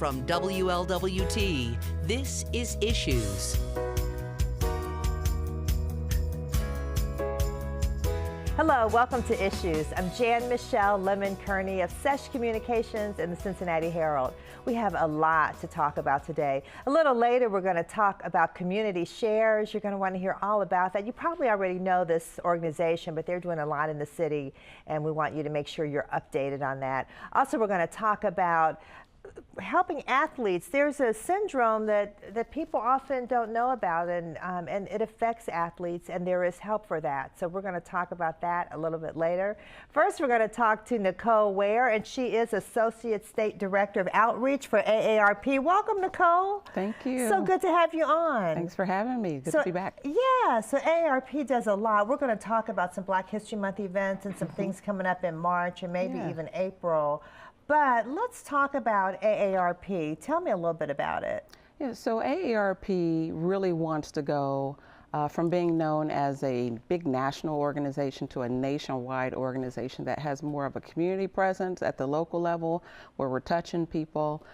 From WLWT, this is Issues. Hello, welcome to Issues. I'm Jan-Michele Lemon Kearney of SESH Communications and the Cincinnati Herald. We have a lot to talk about today. A little later, we're going to talk about community shares. You're going to want to hear all about that. You probably already know this organization, but they're doing a lot in the city, and we want you to make sure you're updated on that. Also, we're going to talk about helping athletes. There's a syndrome that people often don't know about, and it affects athletes, and there is help for that. So we're going to talk about that a little bit later. First, we're going to talk to Nicole Ware, and she is Associate State Director of Outreach for AARP. Welcome, Nicole. Thank you. So good to have you on. Thanks for having me. Good to be back. Yeah, so AARP does a lot. We're going to talk about some Black History Month events and some things coming up in March and maybe even April. But let's talk about AARP. Tell me a little bit about it. Yeah, so AARP really wants to go from being known as a big national organization to a nationwide organization that has more of a community presence at the local level where we're touching people.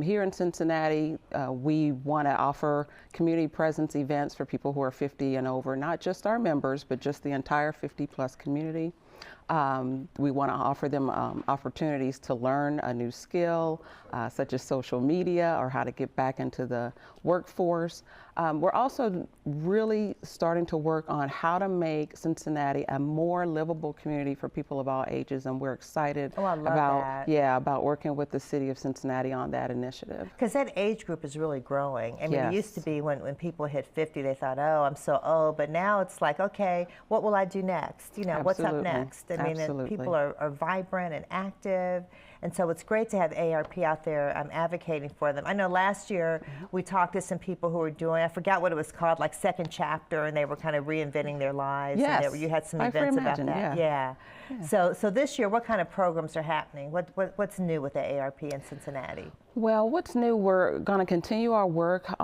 Here in Cincinnati, we want to offer community presence events for people who are 50 and over, not just our members, but just the entire 50-plus community. We want to offer them opportunities to learn a new skill, such as social media or how to get back into the workforce. We're also really starting to work on how to make Cincinnati a more livable community for people of all ages, and we're excited about working with the city of Cincinnati on that initiative. Because that age group is really growing. I mean, it used to be when people hit 50, they thought, oh, I'm so old, but now it's like, okay, what will I do next? You know, what's up next? I mean, people are vibrant and active. And so it's great to have AARP out there advocating for them. I know last year we talked to some people who were doing, I forgot what it was called, like Second Chapter, and they were kind of reinventing their lives. Yes. And you had some events about that. Yeah. So this year, what kind of programs are happening? What's new with the AARP in Cincinnati? Well, what's new, we're going to continue our work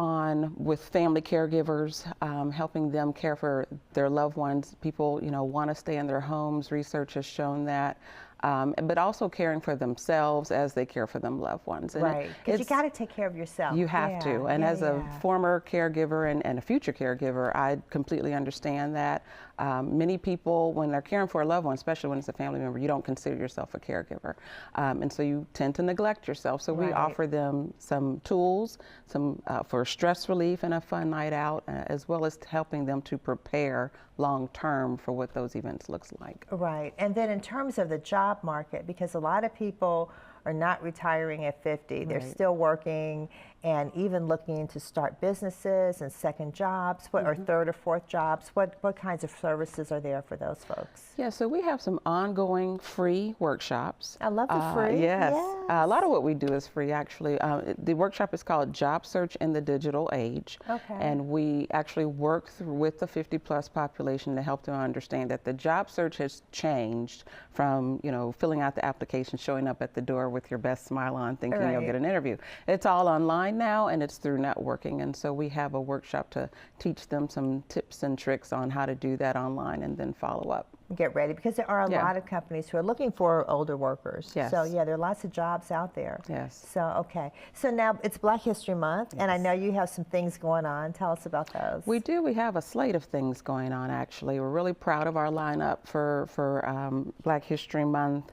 with family caregivers, helping them care for their loved ones. People, want to stay in their homes. Research has shown that. But also caring for themselves as they care for them loved ones. And right, because you got to take care of yourself. You have to. And as a former caregiver and a future caregiver, I completely understand that. Many people, when they're caring for a loved one, especially when it's a family member, you don't consider yourself a caregiver. And so you tend to neglect yourself. So we offer them some tools, for stress relief and a fun night out, as well as helping them to prepare long-term for what those events looks like. Right. And then in terms of the job market, because a lot of people are not retiring at 50. They're still working and even looking to start businesses and second jobs, or third or fourth jobs. What kinds of services are there for those folks? Yeah, so we have some ongoing free workshops. I love the free. Yes. A lot of what we do is free, actually. The workshop is called Job Search in the Digital Age. Okay. And we actually work with the 50-plus population to help them understand that the job search has changed from, filling out the application, showing up at the door with your best smile on, thinking you'll get an interview. It's all online now, and it's through networking. And so we have a workshop to teach them some tips and tricks on how to do that online and then follow up. Get ready, because there are a lot of companies who are looking for older workers. Yes. So there are lots of jobs out there. Yes. So okay. So now it's Black History Month, and I know you have some things going on. Tell us about those. We do. We have a slate of things going on, actually. We're really proud of our lineup for Black History Month.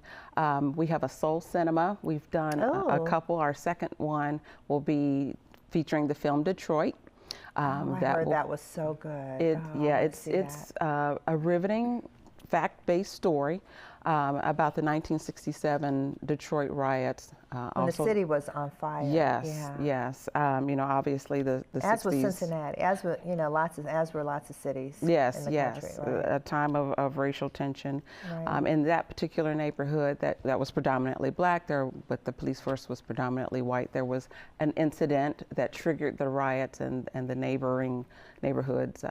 We have a soul cinema. We've done a couple. Our second one will be featuring the film Detroit. I heard that was so good. It's a riveting fact-based story about the 1967 Detroit riots. When the city was on fire. Yes. Obviously the 60s. As was Cincinnati, as were lots of cities in the country. Right? A time of racial tension. Right. In that particular neighborhood that was predominantly Black, but the police force was predominantly white, there was an incident that triggered the riots, and the neighboring neighborhoods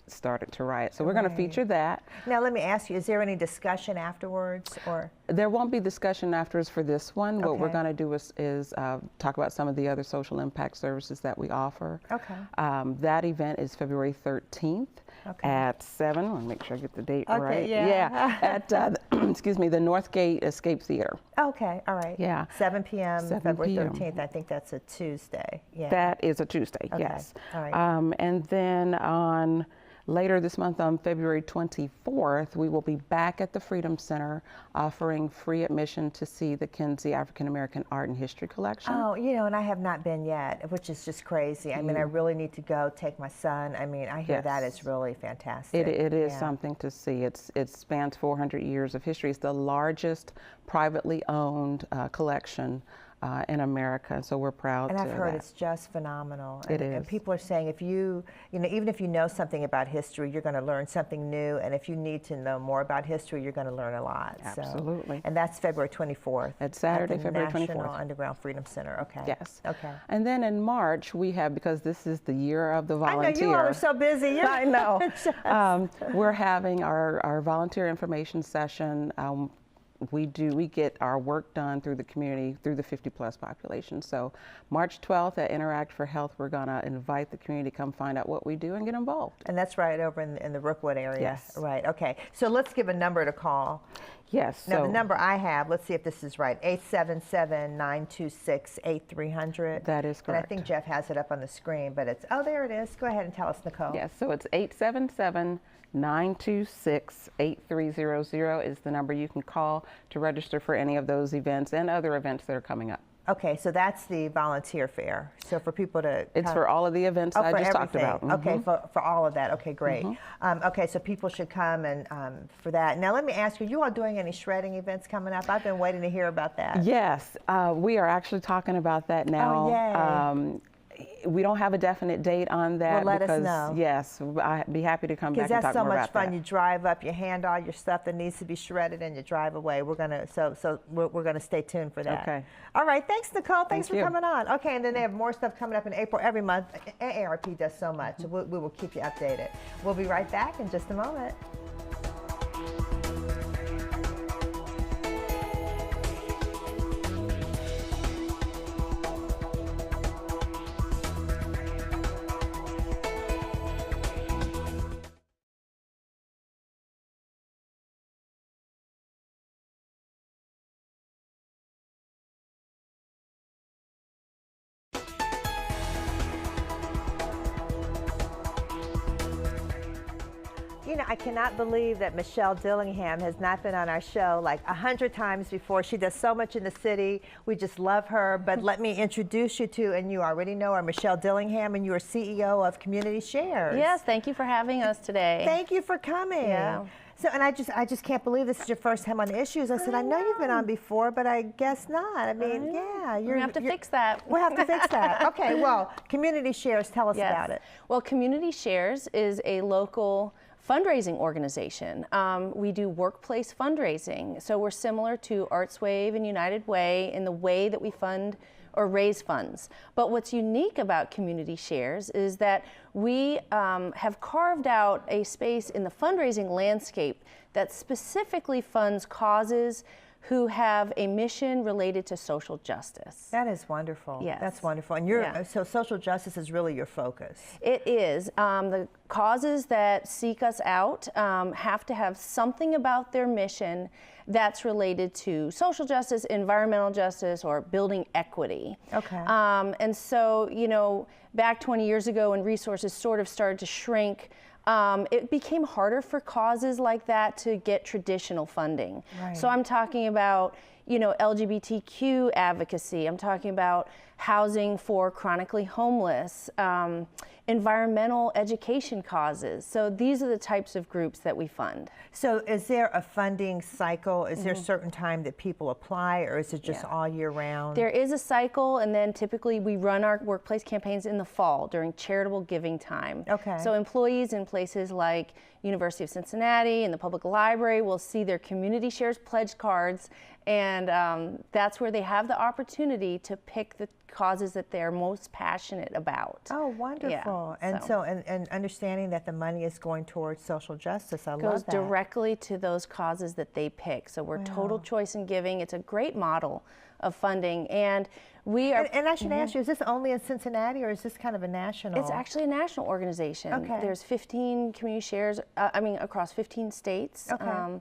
started to riot. So we're going to feature that. Now let me ask you, is there any discussion afterwards, or? There won't be discussion afterwards for this one. What we're Okay. going to do is talk about some of the other social impact services that we offer. Okay. That event is February 13th Okay. at 7. I want to make sure I get the date Okay, right. yeah. At, excuse me, the Northgate Escape Theater. Okay, all right. Yeah. 7 p.m. 7 February p.m. 13th. I think that's a Tuesday. Yeah. That is a Tuesday, Okay, yes. all right. And then later this month, on February 24th, we will be back at the Freedom Center offering free admission to see the Kinsey African American Art and History Collection. Oh, you know, and I have not been yet, which is just crazy. I mean, I really need to go take my son. I mean, I hear that is really fantastic. It is Yeah. something to see. It spans 400 years of history. It's the largest privately owned collection in America, so we're proud. And to I've heard that. it's just phenomenal. It And is. people are saying if you know, even if you know something about history, you're going to learn something new. And if you need to know more about history, you're going to learn a lot. Absolutely. So, and that's February 24th. It's Saturday, at the February 24th. National Underground Freedom Center. Okay. Yes. Okay. And then in March, we have, because this is the year of the volunteer. I know you all are so busy. I know. We're having our volunteer information session. We get our work done through the community, through the 50+ population. So March 12th at Interact for Health, we're going to invite the community to come find out what we do and get involved. And that's right over in the Rookwood area. Yes. Right. Okay. So let's give a number to call. Yes. Now, so the number I have, let's see if this is right, 877-926-8300. That is And I correct. think Jeff has it up on the screen, but it's, oh, there it is. Go ahead and tell us, Nicole. Yes, so it's 877-926-8300 is the number you can call to register for any of those events and other events that are coming up. Okay, so that's the volunteer fair. So for people to It's come- for all of the events Oh, I for just talked everything. about. Okay, Mhm. for all of that. Okay, great. Okay, so people should come and for that. Now let me ask you all doing any shredding events coming up? I've been waiting to hear about that. Yes, we are actually talking about that now. Oh, yay. We don't have a definite date on that. Well, let us because, know. Yes, I'd be happy to come back Because and talk that's so more much about fun. that. You drive up, you hand all your stuff that needs to be shredded, and you drive away. We're gonna we're gonna stay tuned for that. Okay. All right. Thanks, Nicole. Thanks Thank for you. coming on. Okay, and then they have more stuff coming up in April every month. AARP does so much. So we will keep you updated. We'll be right back in just a moment. You know, I cannot believe that Michelle Dillingham has not been on our show like 100 times before. She does so much in the city. We just love her. But let me introduce you to, and you already know her, Michelle Dillingham, and you are CEO of Community Shares. Yes, thank you for having us today. Thank you for coming. Yeah. So, and I just can't believe this is your first time on the Issues. I said, I know you've been on before, but I guess not. I mean, yeah. We have to fix that. We'll have to fix that. Okay, well, Community Shares, tell us Yes. about it. Well, Community Shares is a local fundraising organization. We do workplace fundraising. So we're similar to ArtsWave and United Way in the way that we fund or raise funds. But what's unique about Community Shares is that we have carved out a space in the fundraising landscape that specifically funds causes who have a mission related to social justice. That is wonderful. Yes. That's wonderful. And so social justice is really your focus. It is. The causes that seek us out have to have something about their mission that's related to social justice, environmental justice, or building equity. Okay. And so, you know, back 20 years ago when resources sort of started to shrink, it became harder for causes like that to get traditional funding. Right. So I'm talking about, you know, LGBTQ advocacy. I'm talking about housing for chronically homeless, environmental education causes. So these are the types of groups that we fund. So is there a funding cycle? Is there a certain time that people apply, or is it just all year round? There is a cycle, and then typically we run our workplace campaigns in the fall during charitable giving time. Okay. So employees in places like University of Cincinnati and the public library will see their Community Shares pledge cards And that's where they have the opportunity to pick the causes that they're most passionate about. Oh, wonderful. Yeah, and so and understanding that the money is going towards social justice, I love that. Goes directly to those causes that they pick. So we're total choice in giving. It's a great model of funding. And we are. And I should ask you, is this only in Cincinnati or is this kind of a national? It's actually a national organization. Okay. There's 15 community shares, across 15 states. Okay.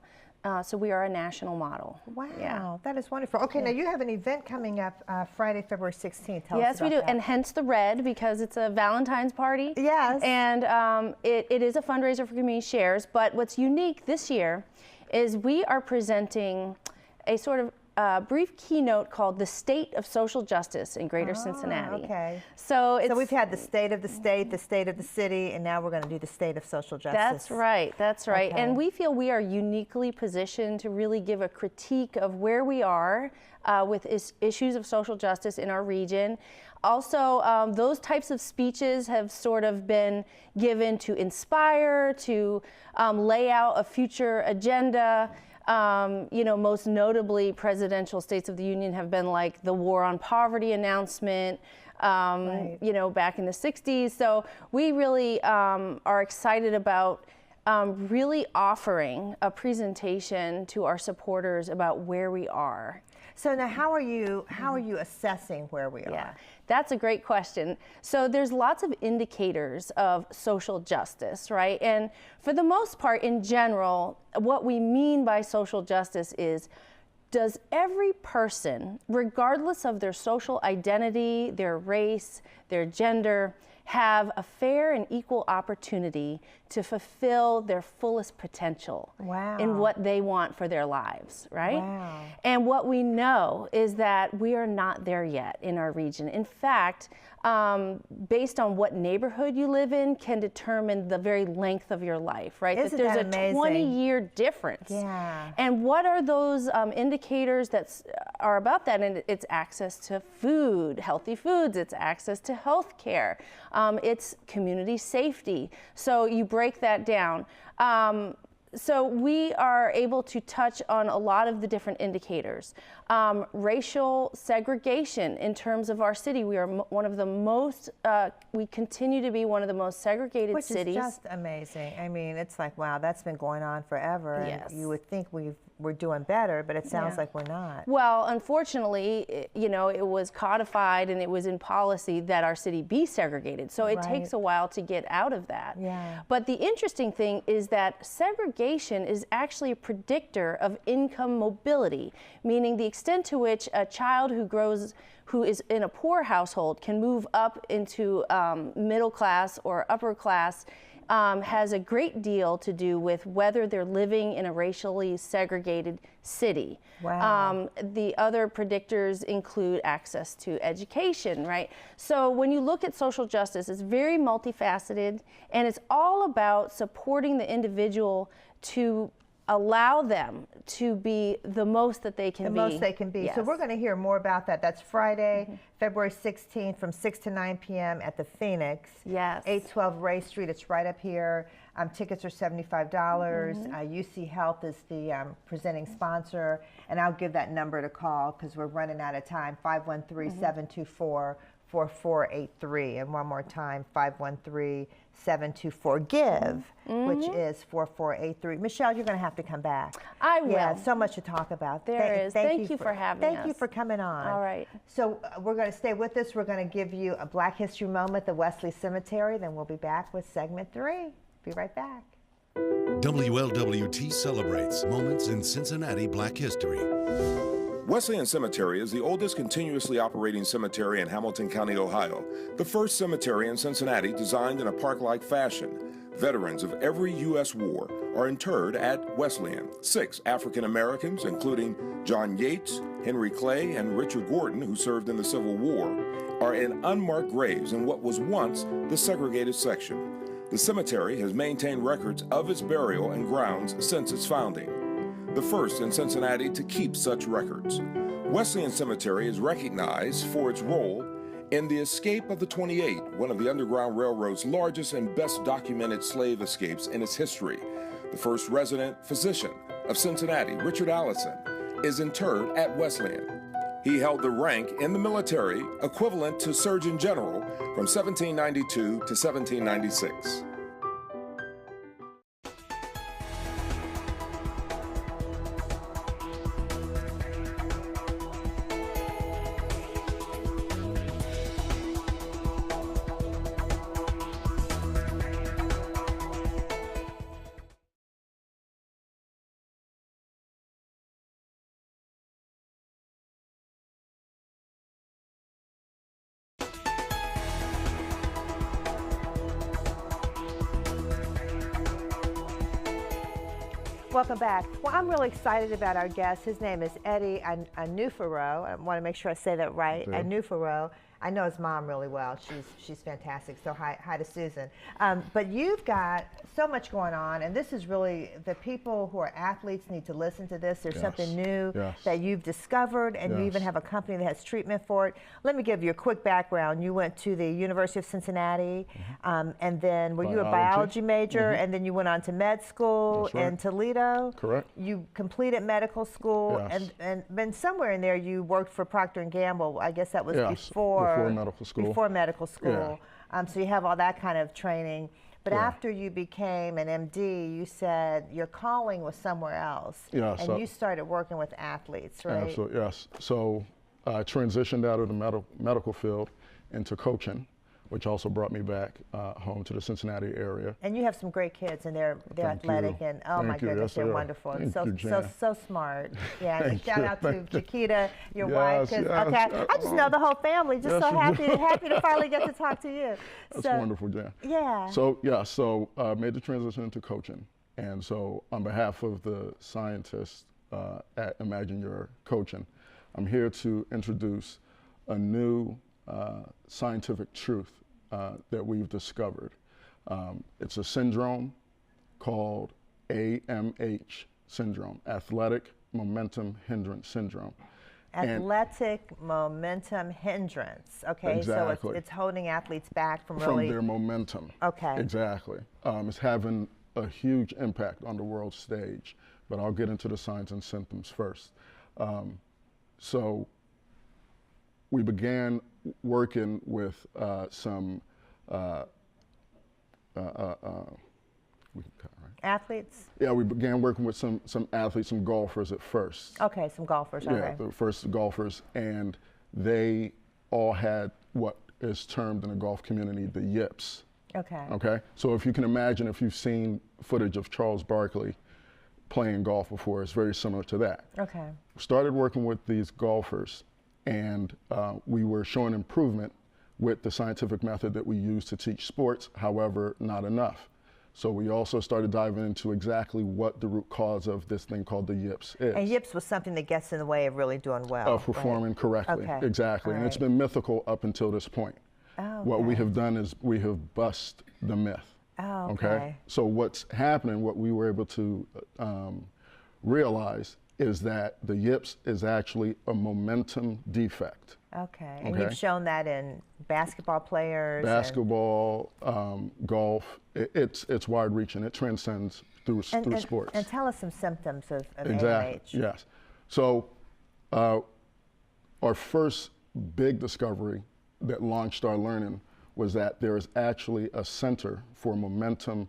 So we are a national model. Wow, Yeah. that is wonderful. Okay, now you have an event coming up Friday, February 16th. Tell us Yes, we about do, that. and hence the red, because it's a Valentine's party. Yes. And it is a fundraiser for community shares, but what's unique this year is we are presenting a sort of brief keynote called The State of Social Justice in Greater Cincinnati. Okay. So we've had the state of the state, the state of the city, and now we're going to do the state of social justice. That's right, that's right. Okay. And we feel we are uniquely positioned to really give a critique of where we are with issues of social justice in our region. Also, those types of speeches have sort of been given to inspire, to lay out a future agenda. Most notably, presidential States of the Union have been like the War on Poverty announcement, Right. Back in the 60s. So we really are excited about really offering a presentation to our supporters about where we are. So now, how are you assessing where we are? Yeah, that's a great question. So there's lots of indicators of social justice, right? And for the most part, in general, what we mean by social justice is, does every person, regardless of their social identity, their race, their gender, have a fair and equal opportunity to fulfill their fullest potential in what they want for their lives, right? Wow. And what we know is that we are not there yet in our region. In fact, based on what neighborhood you live in can determine the very length of your life, right? Isn't there's that a amazing? 20-year difference. Yeah. And what are those indicators that are about that? And it's access to food, healthy foods, it's access to health care, it's community safety. So you break that down. So we are able to touch on a lot of the different indicators. Racial segregation in terms of our city. We are one of the most, we continue to be one of the most segregated cities. Which is just amazing. I mean, it's like, wow, that's been going on forever. Yes. And you would think we're doing better, but it sounds like we're not. Well, unfortunately, it was codified and it was in policy that our city be segregated. So it takes a while to get out of that. Yeah. But the interesting thing is that segregation is actually a predictor of income mobility, meaning the extent to which a child who is in a poor household can move up into middle class or upper class has a great deal to do with whether they're living in a racially segregated city. Wow. The other predictors include access to education, right? So when you look at social justice, it's very multifaceted, and it's all about supporting the individual to allow them to be the most that they can be. The most they can be. Yes. So we're going to hear more about that. That's Friday, February 16th from 6 to 9 p.m. at the Phoenix. Yes. 812 Ray Street. It's right up here. Tickets are $75. UC Health is the presenting sponsor. And I'll give that number to call because we're running out of time. 513-724-4483. And one more time, 513-724-GIVE, which is 4483. Michelle, you're going to have to come back. I will. Yeah, so much to talk about. There is. Thank you for having us. Thank you for coming on. All right. So we're going to stay with us. We're going to give you a Black History moment at the Wesley Cemetery. Then we'll be back with segment 3. Be right back. WLWT celebrates moments in Cincinnati Black history. Wesleyan Cemetery is the oldest continuously operating cemetery in Hamilton County, Ohio. The first cemetery in Cincinnati designed in a park-like fashion. Veterans of every U.S. war are interred at Wesleyan. 6 African Americans, including John Yates, Henry Clay, and Richard Gordon, who served in the Civil War, are in unmarked graves in what was once the segregated section. The cemetery has maintained records of its burial and grounds since its founding, the first in Cincinnati to keep such records. Wesleyan Cemetery is recognized for its role in the escape of the 28, one of the Underground Railroad's largest and best documented slave escapes in its history. The first resident physician of Cincinnati, Richard Allison, is interred at Wesleyan. He held the rank in the military equivalent to Surgeon General from 1792 to 1796. Welcome back. Well, I'm really excited about our guest. His name is Eddy Anuforo. I want to make sure I say that right. Okay. Anuforo. I know his mom really well. She's fantastic. So hi to Susan. But you've got so much going on, and this is really, the people who are athletes need to listen to this. There's something new that you've discovered, and you even have a company that has treatment for it. Let me give you a quick background. You went to the University of Cincinnati, and then were you a biology major, and then you went on to med school in Toledo? Correct. You completed medical school, and then somewhere in there you worked for Procter & Gamble. I guess that was before medical school. Before medical school. So you have all that kind of training. But after you became an MD, you said your calling was somewhere else. And you started working with athletes, right? Absolutely, yes. So I transitioned out of the medical field into coaching, which also brought me back home to the Cincinnati area. And you have some great kids, and they're athletic, and oh my goodness, they're wonderful. And so smart. Yeah, and shout out to Chiquita, your wife. I just know the whole family. Just so happy to finally get to talk to you. That's wonderful, Jan. Yeah. So made the transition into coaching, and so on behalf of the scientists at Imagine Your Coaching, I'm here to introduce a new scientific truth that we've discovered. It's a syndrome called AMH syndrome, Athletic Momentum Hindrance Syndrome. Athletic momentum hindrance. Okay, exactly. So it's holding athletes back from their momentum. Okay. Exactly. It's having a huge impact on the world stage, but I'll get into the signs and symptoms first. So we began working with some athletes? Yeah, we began working with some athletes, some golfers at first. Okay, some golfers, all right. The first golfers, and they all had what is termed in the golf community the yips. Okay. Okay, so if you can imagine, if you've seen footage of Charles Barkley playing golf before, it's very similar to that. Okay. Started working with these golfers, and we were showing improvement with the scientific method that we use to teach sports, however, not enough. So we also started diving into exactly what the root cause of this thing called the yips is. And yips was something that gets in the way of really doing well. Of performing correctly, exactly. And it's been mythical up until this point. What we have done is we have bust the myth. Okay? So what's happening, what we were able to realize is that the yips is actually a momentum defect. Okay, and you've shown that in basketball players? Basketball, golf, it's wide-reaching. It transcends through sports. And tell us some symptoms of exactly. AMH. Yes. So our first big discovery that launched our learning was that there is actually a center for momentum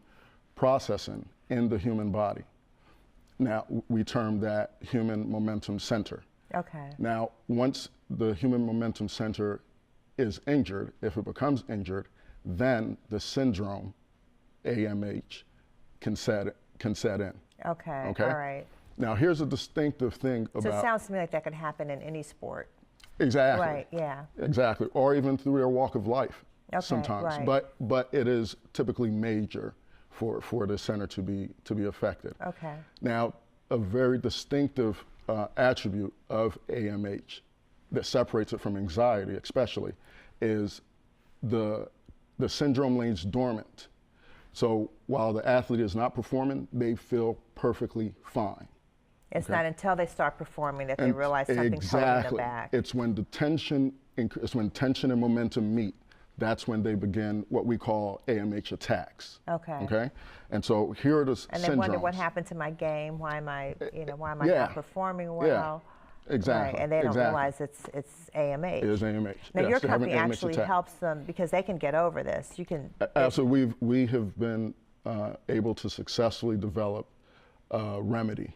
processing in the human body. Now, we term that human momentum center. Okay. Now, once the human momentum center is injured, if it becomes injured, then the syndrome, AMH, can set in. Okay, all right. Now, here's a distinctive thing about... So it sounds to me like that could happen in any sport. Exactly. Right, yeah. Exactly, or even through their walk of life sometimes. Right. But it is typically major for the center to be affected. Okay. Now, a very distinctive attribute of AMH that separates it from anxiety especially is the syndrome lays dormant. So while the athlete is not performing, they feel perfectly fine. It's not until they start performing that they realize something's holding them back. It's when the tension and momentum meet, that's when they begin what we call AMH attacks. Okay. Okay. And so here are the syndromes. And they wonder what happened to my game. Why am I, why am I Yeah. not performing well? Yeah. Exactly. Right. And they don't exactly. realize it's AMH. It is AMH. Now Yes, your they have an company AMH actually attack. helps them because they can get over this. You can. Absolutely. We have been able to successfully develop a remedy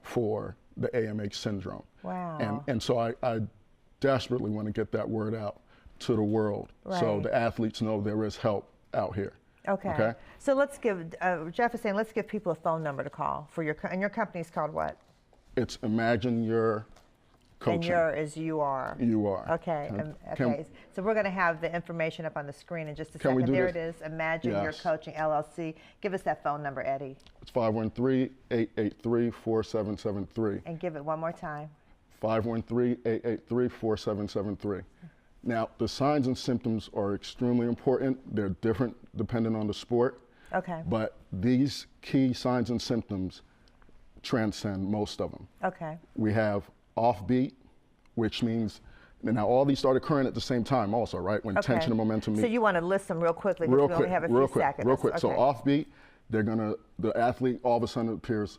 for the AMH syndrome. Wow. And so I desperately want to get that word out to the world, so Right. the athletes know there is help out here. Okay. So let's give, Jeff is saying, let's give people a phone number to call for and your company's called what? It's Imagine Your Coaching. And your is you are. You are. Okay. Okay. So we're going to have the information up on the screen in just a Can we second. do There this? it is. Imagine Your Yes. Coaching LLC. Give us that phone number, Eddie. It's 513-883-4773. And give it one more time. 513-883-4773. Now, the signs and symptoms are extremely important. They're different depending on the sport. Okay. But these key signs and symptoms transcend most of them. Okay. We have offbeat, which means, now all these start occurring at the same time also, right? When Okay. tension and momentum meet. So you want to list them real quickly because we only have a few seconds. Real quick. Okay. So offbeat, the athlete all of a sudden appears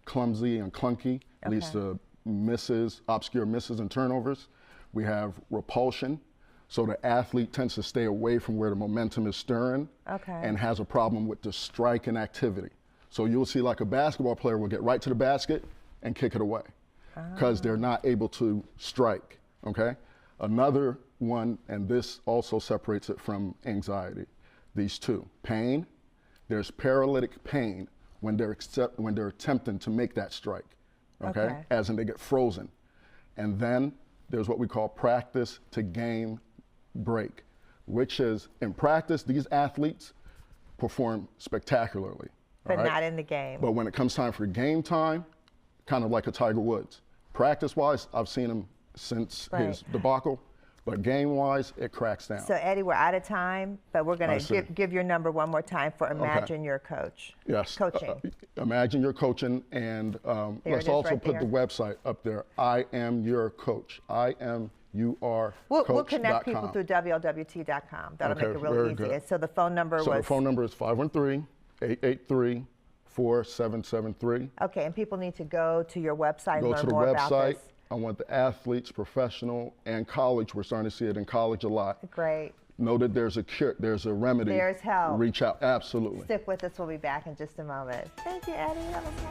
clumsy and clunky, leads to misses, obscure misses and turnovers. We have repulsion. So the athlete tends to stay away from where the momentum is stirring and has a problem with the strike and activity. So you'll see like a basketball player will get right to the basket and kick it away because they're not able to strike, okay? Another one, and this also separates it from anxiety, these two. Pain, there's paralytic pain when they're attempting to make that strike, okay? As in they get frozen. And then there's what we call practice to game break, which is in practice, these athletes perform spectacularly. But not in the game. But when it comes time for game time, kind of like a Tiger Woods. Practice-wise, I've seen him since his debacle, but game-wise, it cracks down. So Eddie, we're out of time, but we're going to give your number one more time for Imagine Your Coach. Yes. Coaching. Imagine Your Coaching, and let's also put the website up there. I Am Your Coach. We'll connect people through WLWT.com. That'll make it really easy. Good. So the phone number was? So the phone number is 513-883-4773. Okay, and people need to go to your website and Go learn to the more about website. this. I want the athletes, professional, and college. We're starting to see it in college a lot. Great. Know that there's a cure, there's a remedy. There's help. Reach out, absolutely. Stick with us. We'll be back in just a moment. Thank you, Eddie. That was fun.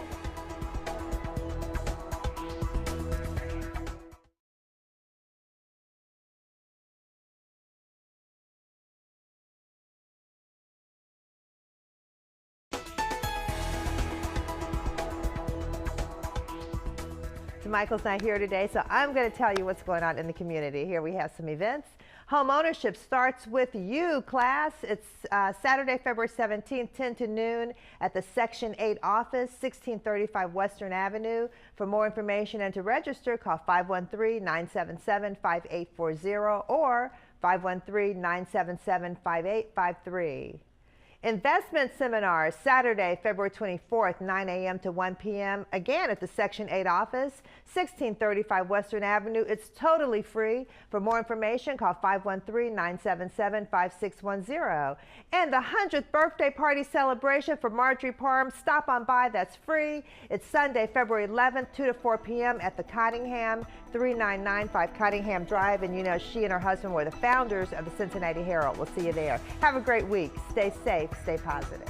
Michael's not here today, so I'm going to tell you what's going on in the community. Here we have some events. Home ownership starts with you, class. It's Saturday, February 17th, 10 to noon at the Section 8 office, 1635 Western Avenue. For more information and to register, call 513-977-5840 or 513-977-5853. Investment seminars, Saturday, February 24th, 9 a.m. to 1 p.m. Again at the Section 8 office, 1635 Western Avenue. It's totally free. For more information, call 513-977-5610. And the 100th birthday party celebration for Marjorie Parham. Stop on by. That's free. It's Sunday, February 11th, 2 to 4 p.m. at the Cottingham, 3995 Cottingham Drive. And you know, she and her husband were the founders of the Cincinnati Herald. We'll see you there. Have a great week. Stay safe. Stay positive.